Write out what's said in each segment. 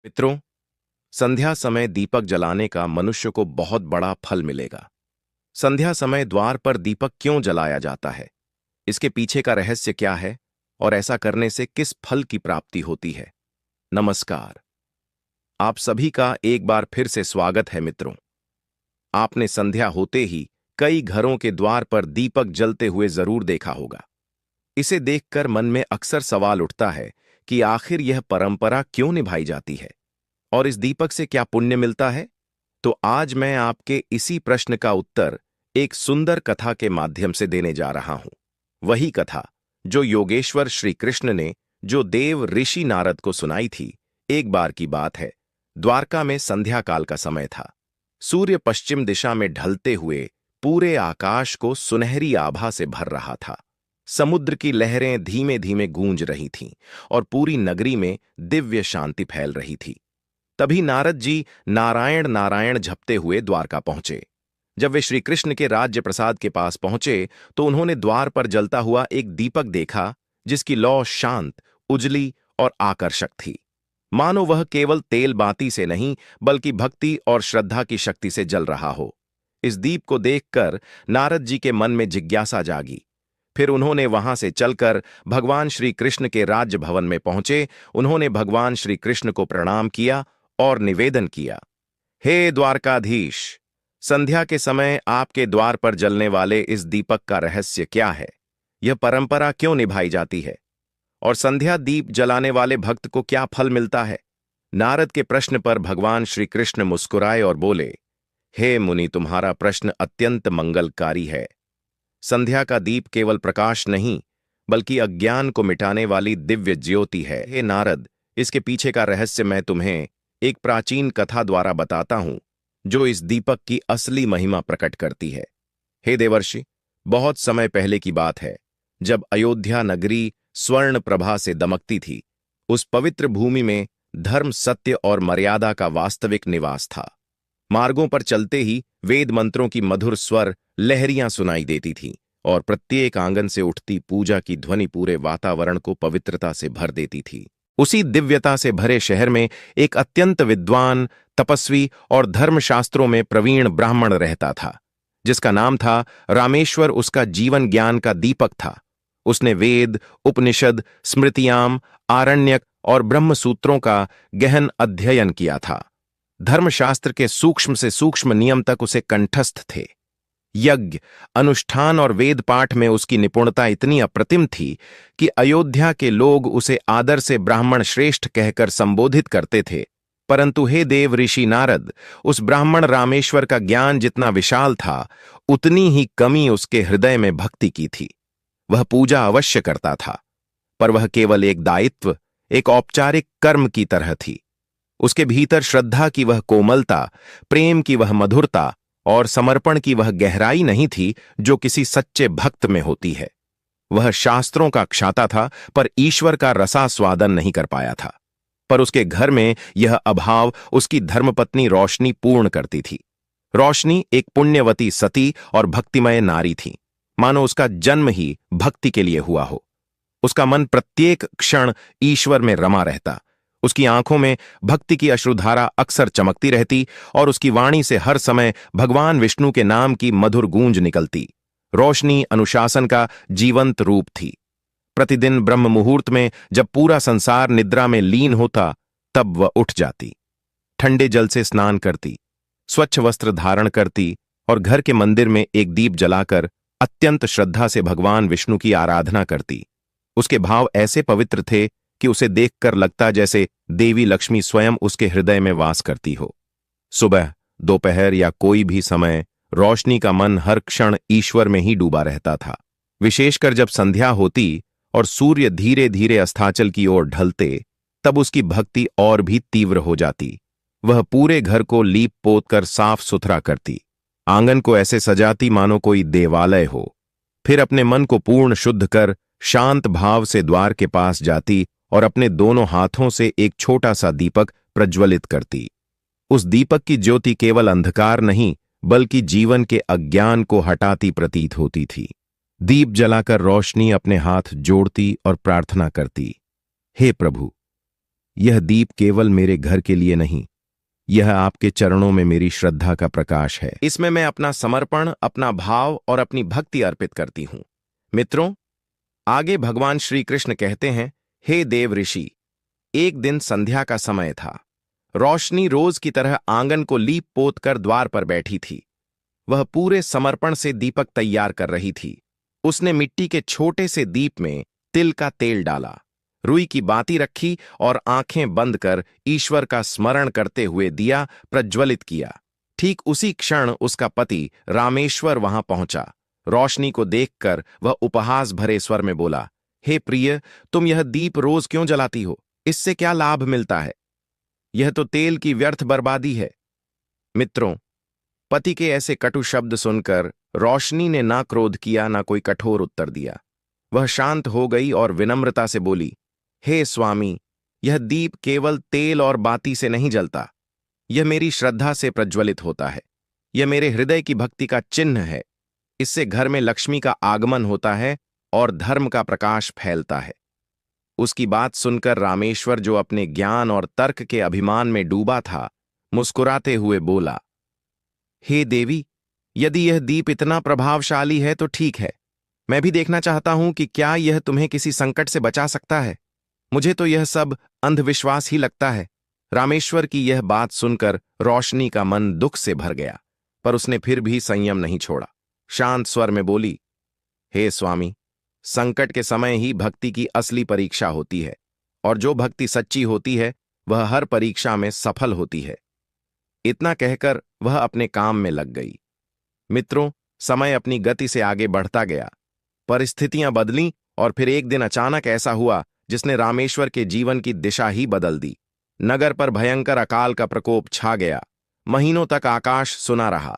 मित्रों, संध्या समय दीपक जलाने का मनुष्य को बहुत बड़ा फल मिलेगा। संध्या समय द्वार पर दीपक क्यों जलाया जाता है? इसके पीछे का रहस्य क्या है और ऐसा करने से किस फल की प्राप्ति होती है? नमस्कार, आप सभी का एक बार फिर से स्वागत है मित्रों। आपने संध्या होते ही कई घरों के द्वार पर दीपक जलते हुए जरूर देखा होगा। इसे देखकर मन में अक्सर सवाल उठता है कि आखिर यह परंपरा क्यों निभाई जाती है और इस दीपक से क्या पुण्य मिलता है? तो आज मैं आपके इसी प्रश्न का उत्तर एक सुंदर कथा के माध्यम से देने जा रहा हूं। वही कथा जो योगेश्वर श्री कृष्ण ने जो देव ऋषि नारद को सुनाई थी। एक बार की बात है, द्वारका में संध्या काल का समय था। सूर्य पश्चिम दिशा में ढलते हुए पूरे आकाश को सुनहरी आभा से भर रहा था। समुद्र की लहरें धीमे धीमे गूंज रही थीं और पूरी नगरी में दिव्य शांति फैल रही थी। तभी नारद जी नारायण नारायण जपते हुए द्वारका पहुंचे। जब वे श्री कृष्ण के राज्य प्रसाद के पास पहुंचे तो उन्होंने द्वार पर जलता हुआ एक दीपक देखा, जिसकी लौ शांत, उजली और आकर्षक थी। मानो वह केवल तेल बाती से नहीं बल्कि भक्ति और श्रद्धा की शक्ति से जल रहा हो। इस दीप को देखकर नारद जी के मन में जिज्ञासा जागी। फिर उन्होंने वहां से चलकर भगवान श्री कृष्ण के राज्य भवन में पहुंचे। उन्होंने भगवान श्री कृष्ण को प्रणाम किया और निवेदन किया, हे द्वारकाधीश, संध्या के समय आपके द्वार पर जलने वाले इस दीपक का रहस्य क्या है? यह परंपरा क्यों निभाई जाती है? और संध्या दीप जलाने वाले भक्त को क्या फल मिलता है? नारद के प्रश्न पर भगवान श्री कृष्ण मुस्कुराए और बोले, हे मुनि, तुम्हारा प्रश्न अत्यंत मंगलकारी है। संध्या का दीप केवल प्रकाश नहीं बल्कि अज्ञान को मिटाने वाली दिव्य ज्योति है। हे नारद, इसके पीछे का रहस्य मैं तुम्हें एक प्राचीन कथा द्वारा बताता हूं, जो इस दीपक की असली महिमा प्रकट करती है। हे देवर्षि, बहुत समय पहले की बात है, जब अयोध्या नगरी स्वर्ण प्रभा से दमकती थी। उस पवित्र भूमि में धर्म, सत्य और मर्यादा का वास्तविक निवास था। मार्गों पर चलते ही वेद मंत्रों की मधुर स्वर लहरियां सुनाई देती थीं और प्रत्येक आंगन से उठती पूजा की ध्वनि पूरे वातावरण को पवित्रता से भर देती थी। उसी दिव्यता से भरे शहर में एक अत्यंत विद्वान, तपस्वी और धर्मशास्त्रों में प्रवीण ब्राह्मण रहता था, जिसका नाम था रामेश्वर। उसका जीवन ज्ञान का दीपक था। उसने वेद, उपनिषद, स्मृतियाम, आरण्यक और ब्रह्मसूत्रों का गहन अध्ययन किया था। धर्मशास्त्र के सूक्ष्म से सूक्ष्म नियम तक उसे कंठस्थ थे। यज्ञ, अनुष्ठान और वेद पाठ में उसकी निपुणता इतनी अप्रतिम थी कि अयोध्या के लोग उसे आदर से ब्राह्मण श्रेष्ठ कहकर संबोधित करते थे। परंतु हे देव ऋषि नारद, उस ब्राह्मण रामेश्वर का ज्ञान जितना विशाल था, उतनी ही कमी उसके हृदय में भक्ति की थी। वह पूजा अवश्य करता था, पर वह केवल एक दायित्व, एक औपचारिक कर्म की तरह थी। उसके भीतर श्रद्धा की वह कोमलता, प्रेम की वह मधुरता और समर्पण की वह गहराई नहीं थी जो किसी सच्चे भक्त में होती है। वह शास्त्रों का क्षाता था पर ईश्वर का रसास्वादन नहीं कर पाया था। पर उसके घर में यह अभाव उसकी धर्मपत्नी रोशनी पूर्ण करती थी। रोशनी एक पुण्यवती, सती और भक्तिमय नारी थी। मानो उसका जन्म ही भक्ति के लिए हुआ हो। उसका मन प्रत्येक क्षण ईश्वर में रमा रहता। उसकी आंखों में भक्ति की अश्रुधारा अक्सर चमकती रहती और उसकी वाणी से हर समय भगवान विष्णु के नाम की मधुर गूंज निकलती। रोशनी अनुशासन का जीवंत रूप थी। प्रतिदिन ब्रह्म मुहूर्त में जब पूरा संसार निद्रा में लीन होता, तब वह उठ जाती, ठंडे जल से स्नान करती, स्वच्छ वस्त्र धारण करती और घर के मंदिर में एक दीप जलाकर अत्यंत श्रद्धा से भगवान विष्णु की आराधना करती। उसके भाव ऐसे पवित्र थे कि उसे देखकर लगता जैसे देवी लक्ष्मी स्वयं उसके हृदय में वास करती हो। सुबह, दोपहर या कोई भी समय रोशनी का मन हर क्षण ईश्वर में ही डूबा रहता था। विशेषकर जब संध्या होती और सूर्य धीरे धीरे अस्ताचल की ओर ढलते, तब उसकी भक्ति और भी तीव्र हो जाती। वह पूरे घर को लीप पोत कर साफ सुथरा करती, आंगन को ऐसे सजाती मानो कोई देवालय हो। फिर अपने मन को पूर्ण शुद्ध कर शांत भाव से द्वार के पास जाती और अपने दोनों हाथों से एक छोटा सा दीपक प्रज्वलित करती। उस दीपक की ज्योति केवल अंधकार नहीं बल्कि जीवन के अज्ञान को हटाती प्रतीत होती थी। दीप जलाकर रोशनी अपने हाथ जोड़ती और प्रार्थना करती, हे प्रभु, यह दीप केवल मेरे घर के लिए नहीं, यह आपके चरणों में मेरी श्रद्धा का प्रकाश है। इसमें मैं अपना समर्पण, अपना भाव और अपनी भक्ति अर्पित करती हूं। मित्रों, आगे भगवान श्री कृष्ण कहते हैं, हे देव ऋषि, एक दिन संध्या का समय था। रोशनी रोज की तरह आंगन को लीप पोत कर द्वार पर बैठी थी। वह पूरे समर्पण से दीपक तैयार कर रही थी। उसने मिट्टी के छोटे से दीप में तिल का तेल डाला, रुई की बाती रखी और आंखें बंद कर ईश्वर का स्मरण करते हुए दिया प्रज्वलित किया। ठीक उसी क्षण उसका पति रामेश्वर वहां पहुंचा। रोशनी को देखकर वह उपहास भरे स्वर में बोला, हे प्रिय, तुम यह दीप रोज क्यों जलाती हो? इससे क्या लाभ मिलता है? यह तो तेल की व्यर्थ बर्बादी है। मित्रों, पति के ऐसे कटु शब्द सुनकर रोशनी ने ना क्रोध किया, ना कोई कठोर उत्तर दिया। वह शांत हो गई और विनम्रता से बोली, हे स्वामी, यह दीप केवल तेल और बाती से नहीं जलता, यह मेरी श्रद्धा से प्रज्वलित होता है। यह मेरे हृदय की भक्ति का चिन्ह है। इससे घर में लक्ष्मी का आगमन होता है और धर्म का प्रकाश फैलता है। उसकी बात सुनकर रामेश्वर, जो अपने ज्ञान और तर्क के अभिमान में डूबा था, मुस्कुराते हुए बोला, हे देवी, यदि यह दीप इतना प्रभावशाली है तो ठीक है। मैं भी देखना चाहता हूं कि क्या यह तुम्हें किसी संकट से बचा सकता है। मुझे तो यह सब अंधविश्वास ही लगता है। रामेश्वर की यह बात सुनकर रोशनी का मन दुख से भर गया, पर उसने फिर भी संयम नहीं छोड़ा। शांत स्वर में बोली, हे स्वामी, संकट के समय ही भक्ति की असली परीक्षा होती है, और जो भक्ति सच्ची होती है वह हर परीक्षा में सफल होती है। इतना कहकर वह अपने काम में लग गई। मित्रों, समय अपनी गति से आगे बढ़ता गया। परिस्थितियां बदलीं और फिर एक दिन अचानक ऐसा हुआ जिसने रामेश्वर के जीवन की दिशा ही बदल दी। नगर पर भयंकर अकाल का प्रकोप छा गया। महीनों तक आकाश सुना रहा।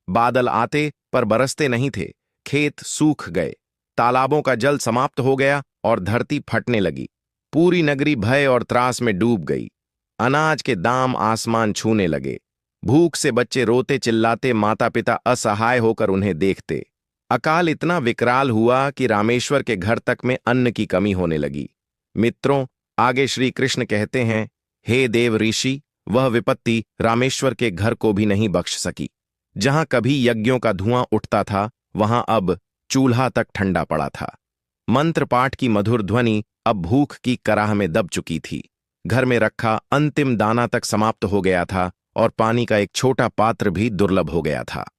बादल आते पर बरसते नहीं थे। खेत सूख गए, तालाबों का जल समाप्त हो गया और धरती फटने लगी। पूरी नगरी भय और त्रास में डूब गई। अनाज के दाम आसमान छूने लगे। भूख से बच्चे रोते चिल्लाते, माता पिता असहाय होकर उन्हें देखते। अकाल इतना विकराल हुआ कि रामेश्वर के घर तक में अन्न की कमी होने लगी। मित्रों, आगे श्री कृष्ण कहते हैं, हे देव ऋषि, वह विपत्ति रामेश्वर के घर को भी नहीं बख्श सकी। जहां कभी यज्ञों का धुआं उठता था, वहां अब चूल्हा तक ठंडा पड़ा था। मंत्र पाठ की मधुर ध्वनि अब भूख की कराह में दब चुकी थी। घर में रखा अंतिम दाना तक समाप्त हो गया था और पानी का एक छोटा पात्र भी दुर्लभ हो गया था।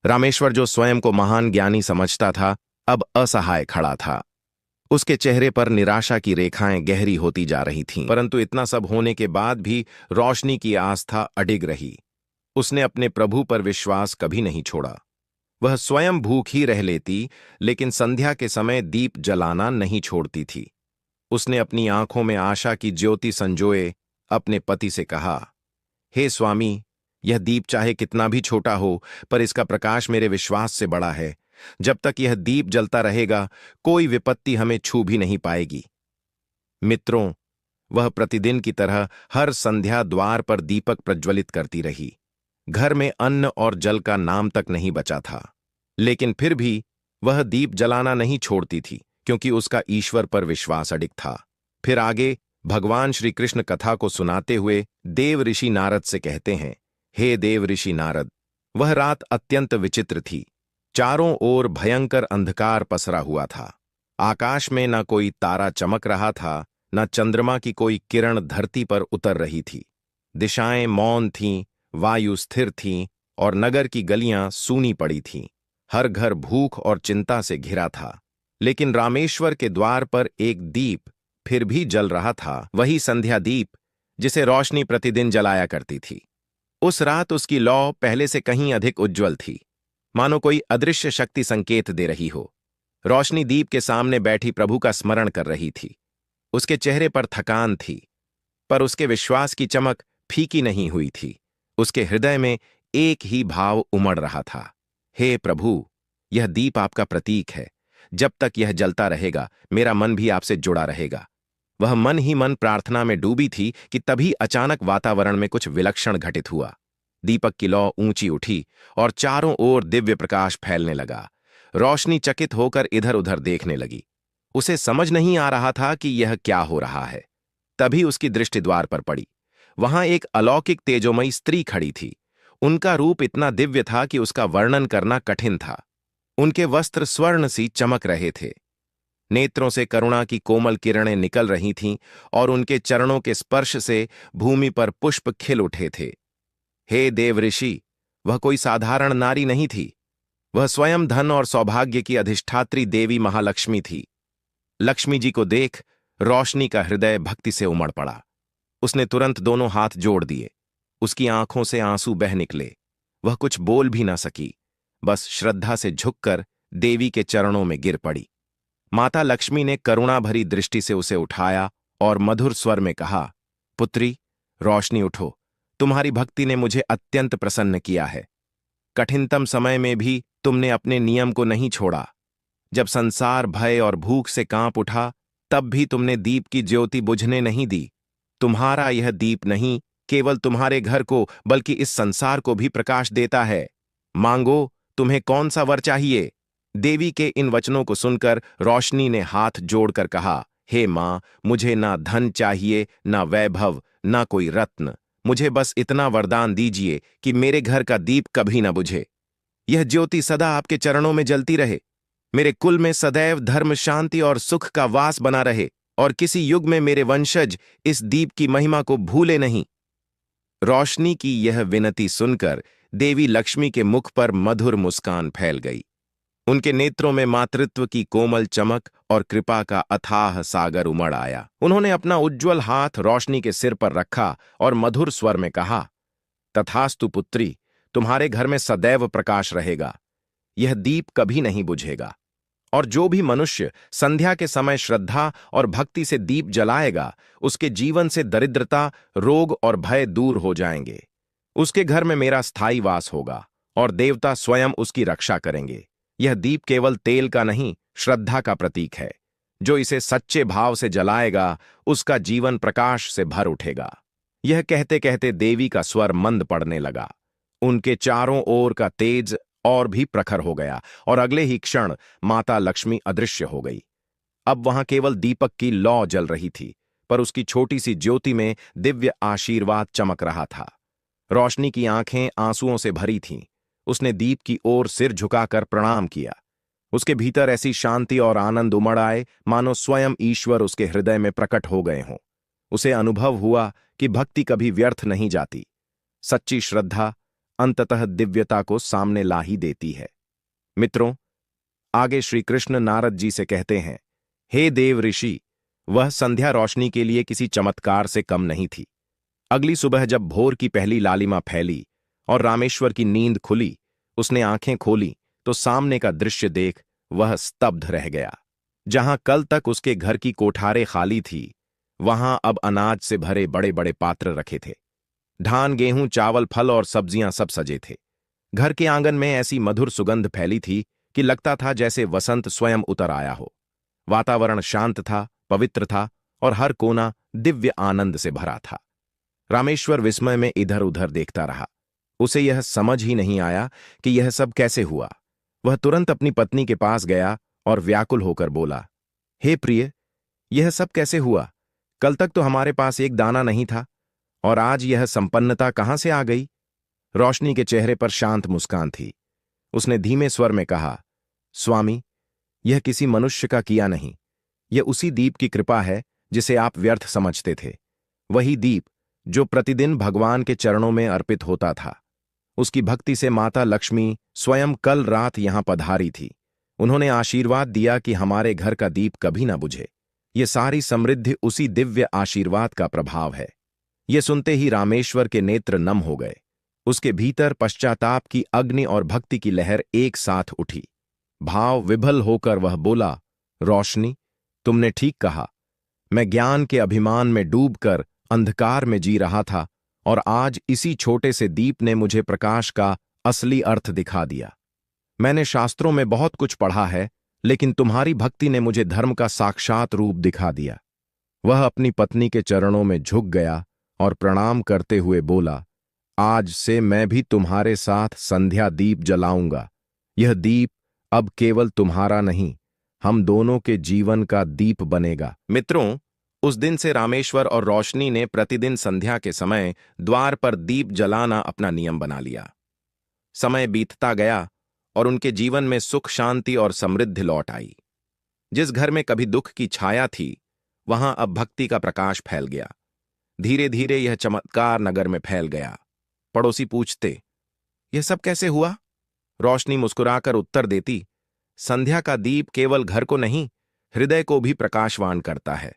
रामेश्वर, जो स्वयं को महान ज्ञानी समझता था, अब असहाय खड़ा था। उसके चेहरे पर निराशा की रेखाएं गहरी होती जा रही थीं। परंतु इतना सब होने के बाद भी रोशनी की आस्था अडिग रही। उसने अपने प्रभु पर विश्वास कभी नहीं छोड़ा। वह स्वयं भूखी रह लेती, लेकिन संध्या के समय दीप जलाना नहीं छोड़ती थी। उसने अपनी आंखों में आशा की ज्योति संजोए अपने पति से कहा, हे स्वामी, यह दीप चाहे कितना भी छोटा हो, पर इसका प्रकाश मेरे विश्वास से बड़ा है। जब तक यह दीप जलता रहेगा, कोई विपत्ति हमें छू भी नहीं पाएगी। मित्रों, वह प्रतिदिन की तरह हर संध्या द्वार पर दीपक प्रज्वलित करती रही। घर में अन्न और जल का नाम तक नहीं बचा था, लेकिन फिर भी वह दीप जलाना नहीं छोड़ती थी, क्योंकि उसका ईश्वर पर विश्वास अडिग था। फिर आगे भगवान श्री कृष्ण कथा को सुनाते हुए देव ऋषि नारद से कहते हैं, हे देव ऋषि नारद, वह रात अत्यंत विचित्र थी। चारों ओर भयंकर अंधकार पसरा हुआ था। आकाश में न कोई तारा चमक रहा था, न चंद्रमा की कोई किरण धरती पर उतर रही थी। दिशाएं मौन थीं, वायु स्थिर थी और नगर की गलियां सूनी पड़ी थीं। हर घर भूख और चिंता से घिरा था। लेकिन रामेश्वर के द्वार पर एक दीप फिर भी जल रहा था, वही संध्या दीप जिसे रोशनी प्रतिदिन जलाया करती थी। उस रात उसकी लौ पहले से कहीं अधिक उज्ज्वल थी, मानो कोई अदृश्य शक्ति संकेत दे रही हो। रोशनी दीप के सामने बैठी प्रभु का स्मरण कर रही थी। उसके चेहरे पर थकान थी, पर उसके विश्वास की चमक फीकी नहीं हुई थी। उसके हृदय में एक ही भाव उमड़ रहा था, हे प्रभु, यह दीप आपका प्रतीक है। जब तक यह जलता रहेगा, मेरा मन भी आपसे जुड़ा रहेगा। वह मन ही मन प्रार्थना में डूबी थी कि तभी अचानक वातावरण में कुछ विलक्षण घटित हुआ। दीपक की लौ ऊंची उठी और चारों ओर दिव्य प्रकाश फैलने लगा। रोशनी चकित होकर इधर उधर देखने लगी। उसे समझ नहीं आ रहा था कि यह क्या हो रहा है। तभी उसकी दृष्टि द्वार पर पड़ी। वहां एक अलौकिक तेजोमयी स्त्री खड़ी थी। उनका रूप इतना दिव्य था कि उसका वर्णन करना कठिन था। उनके वस्त्र स्वर्ण सी चमक रहे थे। नेत्रों से करुणा की कोमल किरणें निकल रही थीं और उनके चरणों के स्पर्श से भूमि पर पुष्प खिल उठे थे। हे देव ऋषि, वह कोई साधारण नारी नहीं थी। वह स्वयं धन और सौभाग्य की अधिष्ठात्री देवी महालक्ष्मी थी। लक्ष्मी जी को देख रोशनी का हृदय भक्ति से उमड़ पड़ा। उसने तुरंत दोनों हाथ जोड़ दिए। उसकी आंखों से आंसू बह निकले। वह कुछ बोल भी न सकी, बस श्रद्धा से झुककर देवी के चरणों में गिर पड़ी। माता लक्ष्मी ने करुणा भरी दृष्टि से उसे उठाया और मधुर स्वर में कहा, पुत्री, रोशनी उठो। तुम्हारी भक्ति ने मुझे अत्यंत प्रसन्न किया है। कठिनतम समय में भी तुमने अपने नियम को नहीं छोड़ा। जब संसार भय और भूख से कांप उठा, तब भी तुमने दीप की ज्योति बुझने नहीं दी। तुम्हारा यह दीप नहीं केवल तुम्हारे घर को बल्कि इस संसार को भी प्रकाश देता है। मांगो, तुम्हें कौन सा वर चाहिए? देवी के इन वचनों को सुनकर रोशनी ने हाथ जोड़कर कहा, हे मां, मुझे ना धन चाहिए, ना वैभव, ना कोई रत्न। मुझे बस इतना वरदान दीजिए कि मेरे घर का दीप कभी ना बुझे। यह ज्योति सदा आपके चरणों में जलती रहे। मेरे कुल में सदैव धर्म, शांति और सुख का वास बना रहे और किसी युग में मेरे वंशज इस दीप की महिमा को भूले नहीं। रोशनी की यह विनती सुनकर देवी लक्ष्मी के मुख पर मधुर मुस्कान फैल गई। उनके नेत्रों में मातृत्व की कोमल चमक और कृपा का अथाह सागर उमड़ आया। उन्होंने अपना उज्ज्वल हाथ रोशनी के सिर पर रखा और मधुर स्वर में कहा, तथास्तु पुत्री, तुम्हारे घर में सदैव प्रकाश रहेगा। यह दीप कभी नहीं बुझेगा और जो भी मनुष्य संध्या के समय श्रद्धा और भक्ति से दीप जलाएगा, उसके जीवन से दरिद्रता, रोग और भय दूर हो जाएंगे। उसके घर में मेरा स्थायी वास होगा और देवता स्वयं उसकी रक्षा करेंगे। यह दीप केवल तेल का नहीं, श्रद्धा का प्रतीक है। जो इसे सच्चे भाव से जलाएगा, उसका जीवन प्रकाश से भर उठेगा। यह कहते कहते देवी का स्वर मंद पड़ने लगा। उनके चारों ओर का तेज और भी प्रखर हो गया और अगले ही क्षण माता लक्ष्मी अदृश्य हो गई। अब वहां केवल दीपक की लौ जल रही थी, पर उसकी छोटी सी ज्योति में दिव्य आशीर्वाद चमक रहा था। रोशनी की आंखें आंसुओं से भरी थीं। उसने दीप की ओर सिर झुकाकर प्रणाम किया। उसके भीतर ऐसी शांति और आनंद उमड़ आए मानो स्वयं ईश्वर उसके हृदय में प्रकट हो गए हों। उसे अनुभव हुआ कि भक्ति कभी व्यर्थ नहीं जाती। सच्ची श्रद्धा अंततः दिव्यता को सामने ला ही देती है। मित्रों, आगे श्री कृष्ण नारद जी से कहते हैं, हे देव ऋषि, वह संध्या रोशनी के लिए किसी चमत्कार से कम नहीं थी। अगली सुबह जब भोर की पहली लालिमा फैली और रामेश्वर की नींद खुली, उसने आंखें खोली तो सामने का दृश्य देख वह स्तब्ध रह गया। जहां कल तक उसके घर की कोठारें खाली थी, वहां अब अनाज से भरे बड़े बड़े पात्र रखे थे। धान, गेहूं, चावल, फल और सब्जियां सब सजे थे। घर के आंगन में ऐसी मधुर सुगंध फैली थी कि लगता था जैसे वसंत स्वयं उतर आया हो। वातावरण शांत था, पवित्र था और हर कोना दिव्य आनंद से भरा था। रामेश्वर विस्मय में इधर उधर देखता रहा। उसे यह समझ ही नहीं आया कि यह सब कैसे हुआ। वह तुरंत अपनी पत्नी के पास गया और व्याकुल होकर बोला, हे प्रिय, यह सब कैसे हुआ? कल तक तो हमारे पास एक दाना नहीं था और आज यह संपन्नता कहां से आ गई? रोशनी के चेहरे पर शांत मुस्कान थी। उसने धीमे स्वर में कहा, स्वामी, यह किसी मनुष्य का किया नहीं। यह उसी दीप की कृपा है जिसे आप व्यर्थ समझते थे। वही दीप जो प्रतिदिन भगवान के चरणों में अर्पित होता था। उसकी भक्ति से माता लक्ष्मी स्वयं कल रात यहां पधारी थी। उन्होंने आशीर्वाद दिया कि हमारे घर का दीप कभी ना बुझे। ये सारी समृद्धि उसी दिव्य आशीर्वाद का प्रभाव है। ये सुनते ही रामेश्वर के नेत्र नम हो गए। उसके भीतर पश्चाताप की अग्नि और भक्ति की लहर एक साथ उठी। भाव विभल होकर वह बोला, रोशनी, तुमने ठीक कहा। मैं ज्ञान के अभिमान में डूबकर अंधकार में जी रहा था और आज इसी छोटे से दीप ने मुझे प्रकाश का असली अर्थ दिखा दिया। मैंने शास्त्रों में बहुत कुछ पढ़ा है, लेकिन तुम्हारी भक्ति ने मुझे धर्म का साक्षात रूप दिखा दिया। वह अपनी पत्नी के चरणों में झुक गया और प्रणाम करते हुए बोला, आज से मैं भी तुम्हारे साथ संध्या दीप जलाऊंगा। यह दीप अब केवल तुम्हारा नहीं, हम दोनों के जीवन का दीप बनेगा। मित्रों, उस दिन से रामेश्वर और रोशनी ने प्रतिदिन संध्या के समय द्वार पर दीप जलाना अपना नियम बना लिया। समय बीतता गया और उनके जीवन में सुख, शांति और समृद्धि लौट आई। जिस घर में कभी दुख की छाया थी, वहां अब भक्ति का प्रकाश फैल गया। धीरे धीरे यह चमत्कार नगर में फैल गया। पड़ोसी पूछते, यह सब कैसे हुआ? रोशनी मुस्कुराकर उत्तर देती, संध्या का दीप केवल घर को नहीं, हृदय को भी प्रकाशवान करता है।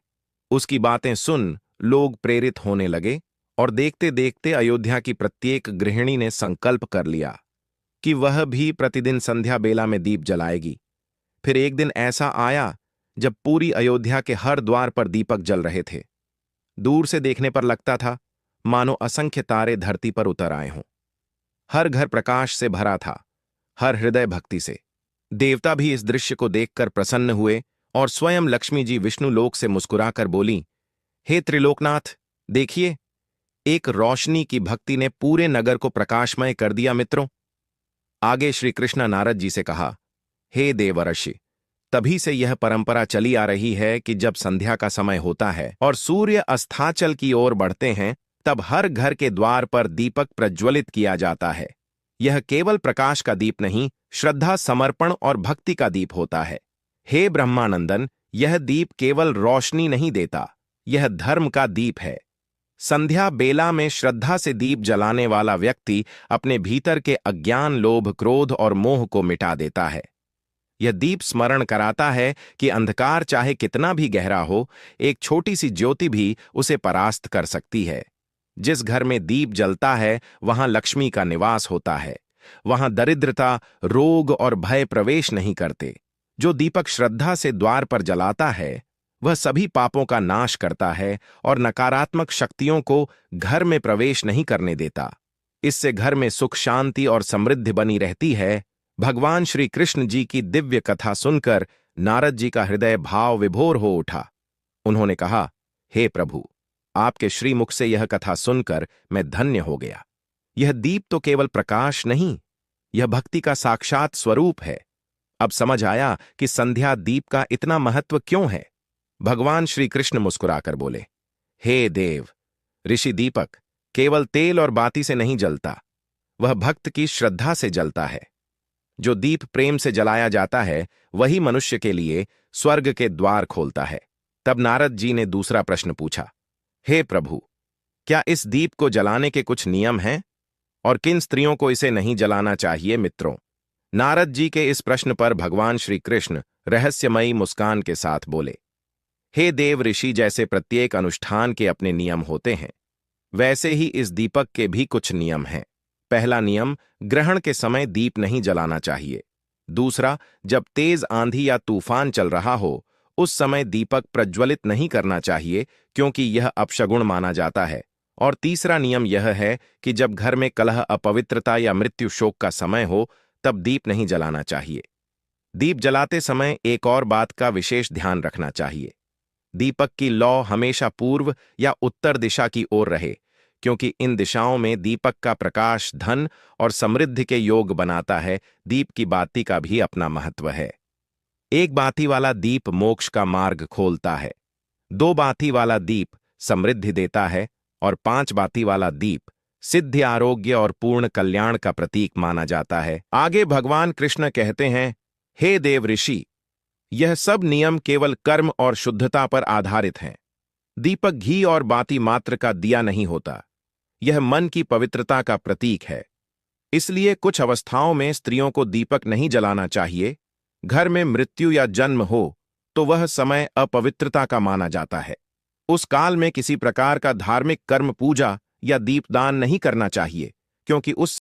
उसकी बातें सुन लोग प्रेरित होने लगे और देखते देखते अयोध्या की प्रत्येक गृहिणी ने संकल्प कर लिया कि वह भी प्रतिदिन संध्या बेला में दीप जलाएगी। फिर एक दिन ऐसा आया जब पूरी अयोध्या के हर द्वार पर दीपक जल रहे थे। दूर से देखने पर लगता था मानो असंख्य तारे धरती पर उतर आए हों। हर घर प्रकाश से भरा था, हर हृदय भक्ति से। देवता भी इस दृश्य को देखकर प्रसन्न हुए और स्वयं लक्ष्मी जी विष्णु लोक से मुस्कुराकर बोली, हे त्रिलोकनाथ, देखिए, एक रोशनी की भक्ति ने पूरे नगर को प्रकाशमय कर दिया। मित्रों, आगे श्री कृष्ण नारद जी से कहा, हे देवर्षि, तभी से यह परंपरा चली आ रही है कि जब संध्या का समय होता है और सूर्य अस्ताचल की ओर बढ़ते हैं, तब हर घर के द्वार पर दीपक प्रज्वलित किया जाता है। यह केवल प्रकाश का दीप नहीं, श्रद्धा, समर्पण और भक्ति का दीप होता है। हे ब्रह्मानंदन, यह दीप केवल रोशनी नहीं देता, यह धर्म का दीप है। संध्या बेला में श्रद्धा से दीप जलाने वाला व्यक्ति अपने भीतर के अज्ञान, लोभ, क्रोध और मोह को मिटा देता है। यह दीप स्मरण कराता है कि अंधकार चाहे कितना भी गहरा हो, एक छोटी सी ज्योति भी उसे परास्त कर सकती है। जिस घर में दीप जलता है, वहां लक्ष्मी का निवास होता है। वहां दरिद्रता, रोग और भय प्रवेश नहीं करते। जो दीपक श्रद्धा से द्वार पर जलाता है, वह सभी पापों का नाश करता है और नकारात्मक शक्तियों को घर में प्रवेश नहीं करने देता। इससे घर में सुख, शांति और समृद्धि बनी रहती है। भगवान श्री कृष्ण जी की दिव्य कथा सुनकर नारद जी का हृदय भाव विभोर हो उठा। उन्होंने कहा, हे प्रभु, आपके श्रीमुख से यह कथा सुनकर मैं धन्य हो गया। यह दीप तो केवल प्रकाश नहीं, यह भक्ति का साक्षात स्वरूप है। अब समझ आया कि संध्या दीप का इतना महत्व क्यों है। भगवान श्री कृष्ण मुस्कुराकर बोले, हे देव, ऋषि दीपक केवल तेल और बाती से नहीं जलता, वह भक्त की श्रद्धा से जलता है। जो दीप प्रेम से जलाया जाता है, वही मनुष्य के लिए स्वर्ग के द्वार खोलता है। तब नारद जी ने दूसरा प्रश्न पूछा, हे प्रभु, क्या इस दीप को जलाने के कुछ नियम हैं और किन स्त्रियों को इसे नहीं जलाना चाहिए? मित्रों, नारद जी के इस प्रश्न पर भगवान श्री कृष्ण रहस्यमयी मुस्कान के साथ बोले, हे देव ऋषि, जैसे प्रत्येक अनुष्ठान के अपने नियम होते हैं, वैसे ही इस दीपक के भी कुछ नियम हैं। पहला नियम, ग्रहण के समय दीप नहीं जलाना चाहिए। दूसरा, जब तेज आंधी या तूफान चल रहा हो, उस समय दीपक प्रज्वलित नहीं करना चाहिए, क्योंकि यह अपशगुन माना जाता है। और तीसरा नियम यह है कि जब घर में कलह, अपवित्रता या मृत्यु शोक का समय हो, तब दीप नहीं जलाना चाहिए। दीप जलाते समय एक और बात का विशेष ध्यान रखना चाहिए। दीपक की लौ हमेशा पूर्व या उत्तर दिशा की ओर रहे, क्योंकि इन दिशाओं में दीपक का प्रकाश धन और समृद्धि के योग बनाता है। दीप की बाती का भी अपना महत्व है। एक बाती वाला दीप मोक्ष का मार्ग खोलता है, 2 बाती वाला दीप समृद्धि देता है और 5 बाती वाला दीप सिद्धि, आरोग्य और पूर्ण कल्याण का प्रतीक माना जाता है। आगे भगवान कृष्ण कहते हैं, हे देव ऋषि, यह सब नियम केवल कर्म और शुद्धता पर आधारित हैं। दीपक घी और बाती मात्र का दिया नहीं होता, यह मन की पवित्रता का प्रतीक है। इसलिए कुछ अवस्थाओं में स्त्रियों को दीपक नहीं जलाना चाहिए। घर में मृत्यु या जन्म हो तो वह समय अपवित्रता का माना जाता है। उस काल में किसी प्रकार का धार्मिक कर्म, पूजा या दीपदान नहीं करना चाहिए, क्योंकि उस